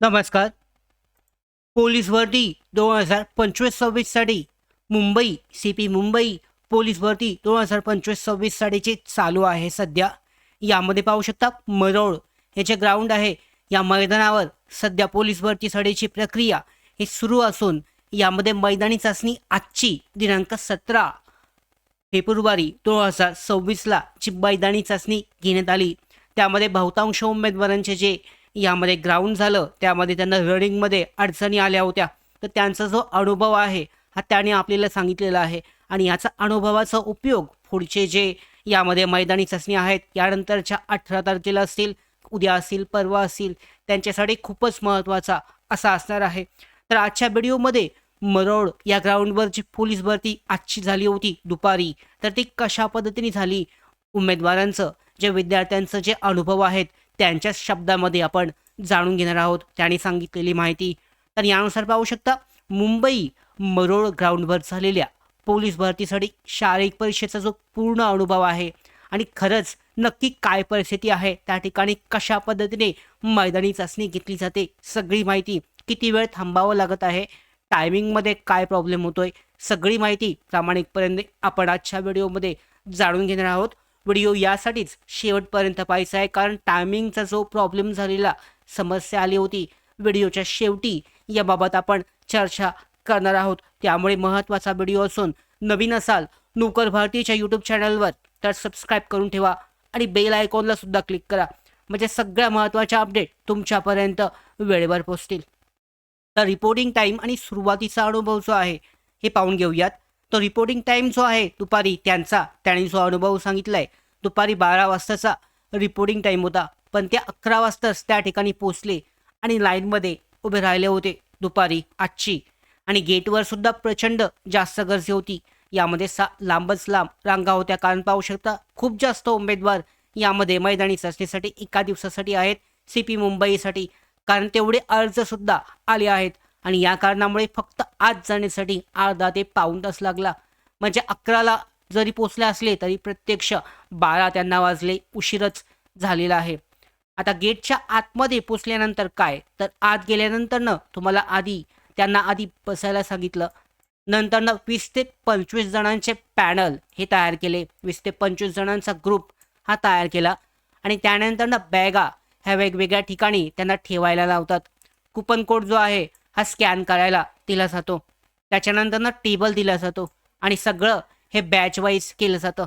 नमस्कार. पोलीस भरती 2025-26साठी मुंबई मुंबई पोलीस भरती 2025-26साठीची चालू आहे सध्या. यामध्ये पाहू शकता मरोळ हे जे ग्राउंड आहे या मैदानावर सध्या पोलीस भरतीसाठीची प्रक्रिया ही सुरू असून यामध्ये मैदानी चाचणी आजची दिनांक 17 फेब्रुवारी 2026ला जी मैदानी चाचणी घेण्यात आली. त्यामध्ये बहुतांश उमेदवारांचे जे यामध्ये ग्राउंड झालं त्यामध्ये त्यांना रनिंगमध्ये अडचणी आल्या होत्या. तर त्यांचा जो अनुभव आहे हा त्याने आपल्याला सांगितलेला आहे आणि याचा अनुभवाचा उपयोग पुढचे जे यामध्ये मैदानी चाचणी आहेत यानंतरच्या 18 तारखेला असतील, उद्या असतील, परवा असतील, त्यांच्यासाठी खूपच महत्त्वाचा असा असणार आहे. तर आजच्या व्हिडिओमध्ये मरोळ या ग्राउंडवर जी पोलीस भरती आजची झाली होती दुपारी, तर ती कशा पद्धतीने झाली, उमेदवारांचं जे विद्यार्थ्यांचं जे अनुभव आहेत त्यांच्या शब्दामध्ये आपण जाणून घेणार आहोत. त्यांनी सांगितलेली माहिती. तर यानुसार पाहू शकता मुंबई मरोळ ग्राउंडवर झालेल्या पोलीस भरतीसाठी शारीरिक परीक्षेचा जो पूर्ण अनुभव आहे आणि खरंच नक्की काय परिस्थिती आहे त्या ठिकाणी, कशा पद्धतीने मैदानी चाचणी घेतली जाते, सगळी माहिती, किती वेळ थांबावं लागत आहे, टायमिंगमध्ये काय प्रॉब्लेम होतोय, सगळी माहिती प्रामाणिकपणे आपण आजच्या व्हिडिओमध्ये जाणून घेणार आहोत. व्हिडिओ यासाठीच शेवटपर्यंत पाहायचा आहे कारण टायमिंगचा जो प्रॉब्लेम झालेला, समस्या आली होती, व्हिडिओच्या शेवटी याबाबत आपण चर्चा करणार आहोत. त्यामुळे महत्त्वाचा व्हिडिओ असून नवीन असाल नोकर भारतीच्या यूट्यूब चॅनलवर तर सबस्क्राईब करून ठेवा आणि बेल आयकॉनला सुद्धा क्लिक करा, म्हणजे सगळ्या महत्त्वाच्या अपडेट तुमच्यापर्यंत वेळेवर पोहोचतील. तर रिपोर्टिंग टाईम आणि सुरुवातीचा अनुभव जो आहे हे पाहून घेऊयात. तो रिपोर्टिंग टाईम जो आहे दुपारी त्याने जो अनुभव सांगितला आहे, दुपारी 12 वाजताचा रिपोर्टिंग टाईम होता, पण ते 11 वाजताच त्या ठिकाणी पोचले आणि लाईनमध्ये उभे राहिले होते दुपारी आजची. आणि गेटवर सुद्धा प्रचंड जास्त गर्दी होती. यामध्ये लांबच लांब रांगा होत्या कारण पाहू शकता खूप जास्त उमेदवार यामध्ये मैदानी चाचणीसाठी एका दिवसासाठी आहेत मुंबईसाठी, कारण तेवढे अर्जसुद्धा आले आहेत. आणि या कारणामुळे फक्त आज जाण्यासाठी अर्धा ते पाऊण तास लागला. म्हणजे 11ला जरी पोचले असले तरी प्रत्यक्ष 12 त्यांना वाजले, उशीरच झालेला आहे. आता गेटच्या आतमध्ये पोचल्यानंतर काय, तर आत गेल्यानंतरनं तुम्हाला त्यांना आधी बसायला सांगितलं. नंतरनं 20 ते 25 जणांचे पॅनल हे तयार केले, 20 ते 25 जणांचा ग्रुप हा तयार केला आणि त्यानंतरनं बॅगा ह्या वेगवेगळ्या ठिकाणी त्यांना ठेवायला लावतात. कुपन कोड जो आहे हा स्कॅन करायला दिला जातो. त्याच्यानंतरनं टेबल दिला जातो आणि सगळं हे बॅच वाईज केलं जातं.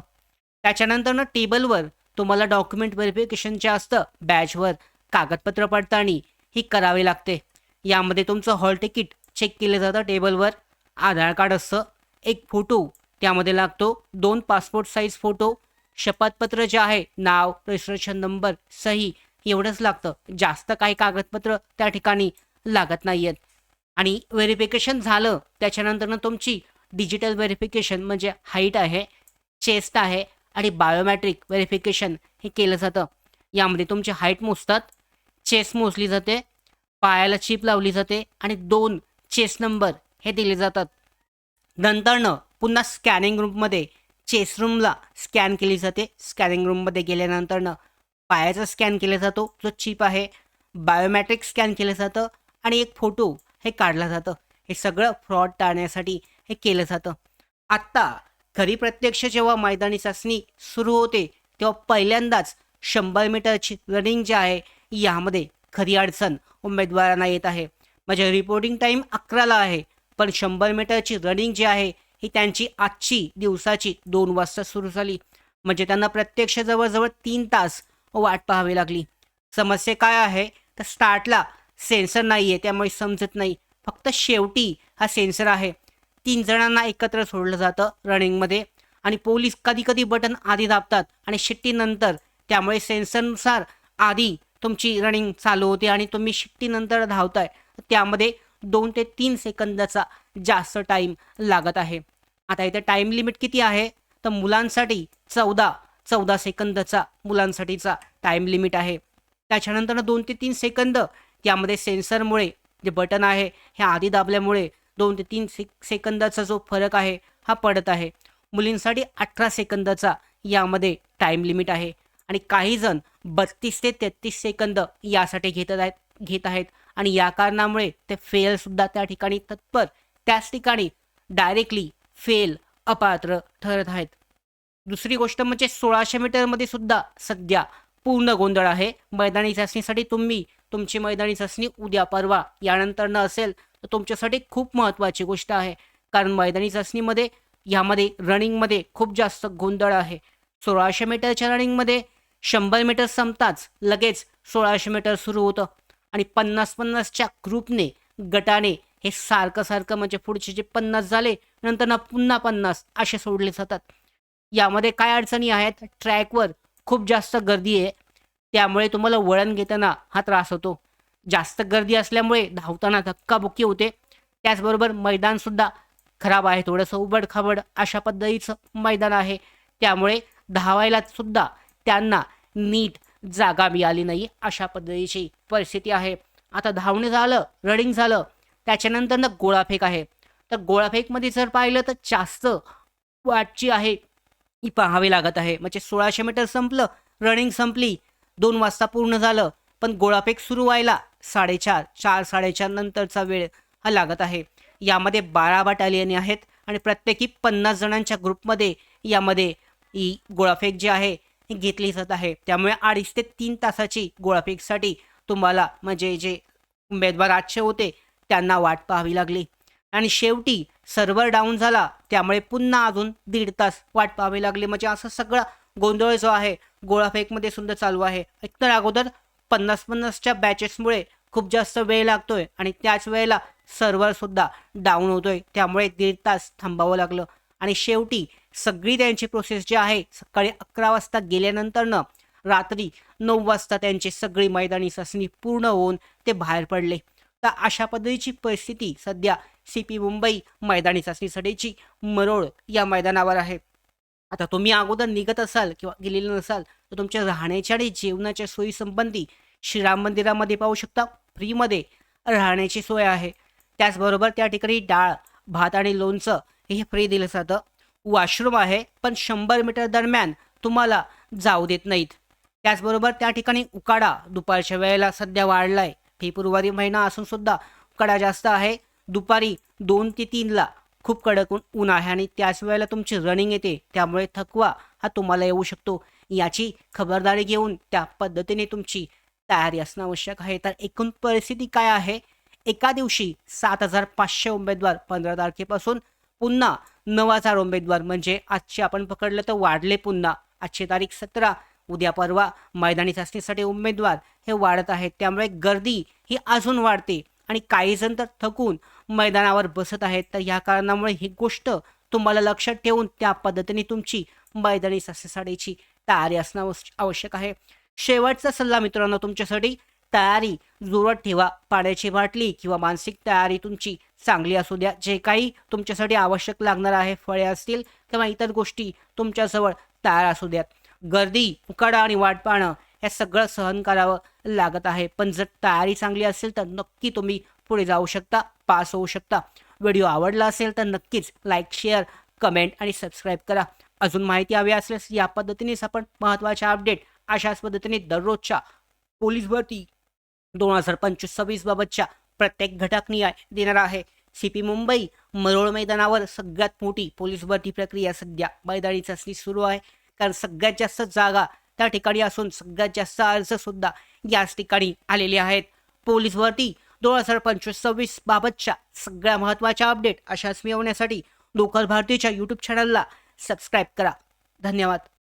त्याच्यानंतरनं टेबलवर तुम्हाला डॉक्युमेंट व्हेरिफिकेशन जे असतं बॅचवर कागदपत्र पडताळणी ही करावी लागते. यामध्ये तुमचं हॉल तिकीट चेक केलं जातं टेबलवर, आधार कार्ड असतं, एक फोटो त्यामध्ये लागतो, 2 पासपोर्ट साईज फोटो, शपथपत्र जे आहे, नाव, रजिस्ट्रेशन नंबर, सही एवढंच लागतं. जास्त काही कागदपत्र त्या ठिकाणी लागत नाही आहेत. आणि व्हेरिफिकेशन झालं त्याच्यानंतरनं तुमची डिजिटल व्हेरिफिकेशन म्हणजे हाईट आहे, चेस्ट आहे आणि बायोमॅट्रिक व्हेरिफिकेशन हे केलं जातं. यामध्ये तुमची हाईट मोजतात, चेस्ट मोजली जाते, पायाला चिप लावली जाते आणि 2 चेस्ट नंबर हे दिले जातात. नंतरनं पुन्हा स्कॅनिंग रूममध्ये चेस्ट रूमला स्कॅन केली जाते. स्कॅनिंग रूममध्ये गेल्यानंतरनं पायाचा स्कॅन केला जातो, जो चिप आहे, बायोमॅट्रिक स्कॅन केलं जातं आणि एक फोटो हे काढला जातं. हे सगळं फ्रॉड टाळण्यासाठी हे केलं जातं. आत्ता खरी प्रत्यक्ष जेव्हा मैदानी चाचणी सुरू होते तेव्हा पहिल्यांदाच 100 मीटरची रनिंग जी आहे यामध्ये खरी अडचण उमेदवारांना येत आहे. म्हणजे रिपोर्टिंग टाईम 11ला आहे, पण 100 मीटरची रनिंग जी आहे ही त्यांची आजची दिवसाची 2 वाजता सुरू झाली. म्हणजे त्यांना प्रत्यक्ष जवळजवळ 3 तास वाट पाहावी लागली. समस्या काय आहे तर स्टार्टला सेन्सर नाही आहे त्यामुळे समजत नाही, फक्त शेवटी हा सेन्सर आहे. 3 जणांना एकत्र सोडलं जातं रनिंगमध्ये आणि पोलीस कधी कधी बटन आधी दाबतात आणि शिट्टीनंतर, त्यामुळे सेन्सरनुसार आधी तुमची रनिंग चालू होते आणि तुम्ही शिट्टीनंतर धावताय, त्यामध्ये 2 ते 3 सेकंदाचा जास्त टाईम लागत आहे. आता इथे टाईम लिमिट किती आहे तर मुलांसाठी 14 सेकंदाचा मुलांसाठीचा टाईम लिमिट आहे. त्याच्यानंतर 2 ते 3 सेकंद यामध्ये सेन्सरमुळे जे बटन आहे हे आधी दाबल्यामुळे 2 ते 3 सेकंदाचा जो फरक आहे हा पडत आहे. मुलींसाठी 18 सेकंदाचा यामध्ये टाईम लिमिट आहे आणि काही जण 32 ते 33 सेकंद यासाठी घेत आहेत आणि या कारणामुळे ते फेल सुद्धा त्या ठिकाणी तत्पर त्याच ठिकाणी डायरेक्टली फेल अपात्र ठरत आहेत. दुसरी गोष्ट म्हणजे 1600 मीटरमध्ये सुद्धा सध्या पूर्ण गोंधळ आहे. मैदानी चाचणीसाठी तुमची मैदानी चाचणी उद्या परवा यानंतर न असेल तर तुमच्यासाठी खूप महत्त्वाची गोष्ट आहे. कारण मैदानी चाचणीमध्ये ह्यामध्ये रनिंगमध्ये खूप जास्त गोंधळ आहे. 1600 मीटरच्या रनिंगमध्ये 100 मीटर संपताच लगेच 1600 मीटर सुरू होतं आणि 50-50च्या ग्रुपने गटाने हे सारखं म्हणजे पुढचे जे 50 झाले नंतर ना पुन्हा 50 असे सोडले जातात. यामध्ये काय अडचणी आहेत, ट्रॅकवर खूप जास्त गर्दी आहे, त्यामुळे तुम्हाला वळण घेताना हा त्रास होतो. जास्त गर्दी असल्यामुळे धावताना धक्काबुक्की होते. त्याचबरोबर मैदानसुद्धा खराब आहे, थोडंसं उबड-खाबड अशा पद्धतीचं मैदान आहे. त्यामुळे धावायला सुद्धा त्यांना नीट जागा मिळाली नाही अशा पद्धतीची परिस्थिती आहे. आता धावणे झालं, रनिंग झालं, त्याच्यानंतर ना गोळाफेक आहे. तर गोळाफेकमध्ये जर पाहिलं तर जास्त वाटची आहे ही पाहावी लागत आहे. म्हणजे 1600 मीटर संपलं, रनिंग संपली, 2 वाजता पूर्ण झालं, पण गोळाफेक सुरू व्हायला 4:30, 4:30 नंतरचा वेळ हा लागत आहे. यामध्ये 12 बटालियन आहेत आणि प्रत्येकी 50 जणांच्या ग्रुपमध्ये यामध्ये ही गोळाफेक जी आहे ही घेतली जात आहे. त्यामुळे 2.5 ते 3 तासाची गोळाफेकसाठी तुम्हाला म्हणजे जे उमेदवार आजचे होते त्यांना वाट पाहावी लागली आणि शेवटी सर्व्हर डाऊन झाला, त्यामुळे पुन्हा अजून 1.5 तास वाट पाहावी लागली. म्हणजे असं सगळा गोंधळ जो आहे गोळाफेकमध्ये सुद्धा चालू आहे. एकतर अगोदर 50-50च्या बॅचेसमुळे खूप जास्त वेळ लागतोय आणि त्याच वेळेला सर्व्हर सुद्धा डाऊन होतोय, त्यामुळे 1.5 तास थांबावं लागलं आणि शेवटी सगळी त्यांची प्रोसेस जी आहे सकाळी 11 वाजता गेल्यानंतरनं रात्री 9 वाजता त्यांची सगळी मैदानी चाचणी पूर्ण होऊन ते बाहेर पडले. तर अशा पद्धतीची परिस्थिती सध्या CP मुंबई मैदानी चाचणीसाठीची मरोळ या मैदानावर आहे. आता तुम्ही अगोदर निघत असाल किंवा गेलेले नसाल तर तुमच्या राहण्याच्या आणि जेवणाच्या सोयीसंबंधी श्रीराम मंदिरामध्ये पाहू शकता, फ्रीमध्ये राहण्याची सोय आहे. त्याचबरोबर त्या ठिकाणी डाळ, भात आणि लोणचं हे फ्री दिलं जातं. वॉशरूम आहे, पण 100 मीटर दरम्यान तुम्हाला जाऊ देत नाहीत. त्याचबरोबर त्या ठिकाणी उकाडा दुपारच्या वेळेला सध्या वाढला आहे. फेब्रुवारी महिना असून सुद्धा उकाडा जास्त आहे. दुपारी 2 ते 3ला खूप कडक ऊन आहे आणि त्याच वेळेला तुमची रनिंग येते, त्यामुळे थकवा हा तुम्हाला येऊ शकतो. याची खबरदारी घेऊन त्या पद्धतीने तुमची तयारी असणं आवश्यक आहे. तर एकूण परिस्थिती काय आहे, एका दिवशी 7,500 उमेदवार 15 तारखेपासून पुन्हा 9,000 उमेदवार म्हणजे आजचे आपण पकडलं तर वाढले पुन्हा. आजची तारीख 17, उद्या परवा मैदानी चाचणीसाठी उमेदवार हे वाढत आहेत. त्यामुळे गर्दी ही अजून वाढते आणि काही जण तर थकून मैदानावर बसत आहेत. तर या कारणामुळे ही गोष्ट तुम्हाला लक्षात ठेवून त्या पद्धतीने तुमची मैदानी चाचणीसाठीची तयारी असणं आवश्यक आहे. शेवटचा सल्ला मित्रांनो तुमच्यासाठी, तयारी जोरात ठेवा. पाण्याची बाटली किंवा मानसिक तयारी तुमची चांगली असू द्या. जे काही तुमच्यासाठी आवश्यक लागणार आहे, फळे असतील किंवा इतर गोष्टी तुमच्याजवळ तयार असू द्यात. गर्दी, उकाडा आणि वाट पाहणं हे सगळं सहन करावं लागत आहे, पण जर तयारी चांगली असेल तर नक्की तुम्ही पुढे जाऊ शकता, पास होऊ शकता. व्हिडिओ आवडला असेल तर नक्कीच लाईक, शेअर, कमेंट आणि सबस्क्राईब करा. अजून माहिती हवी असल्यास या पद्धतीनेच आपण महत्त्वाच्या अपडेट अशाच पद्धतीने दररोजच्या पोलीस भरती 2025-26 बाबतच्या प्रत्येक घटक न्याय देणार आहे. CP मुंबई मरोळ मैदानावर सगळ्यात मोठी पोलीस भरती प्रक्रिया सध्या मैदानी चाचणी सुरू आहे. कारण सगळ्यात जास्त जागा त्या ठिकाणी असून सगळ्यात जास्त अर्ज सुद्धा याच ठिकाणी आलेले आहेत. पोलीस भरती 2025-26 बाबतच्या सगळ्या महत्त्वाच्या अपडेट अशाच मिळवण्यासाठी लोकल भारतीच्या यूट्यूब चॅनलला सबस्क्राईब करा. धन्यवाद.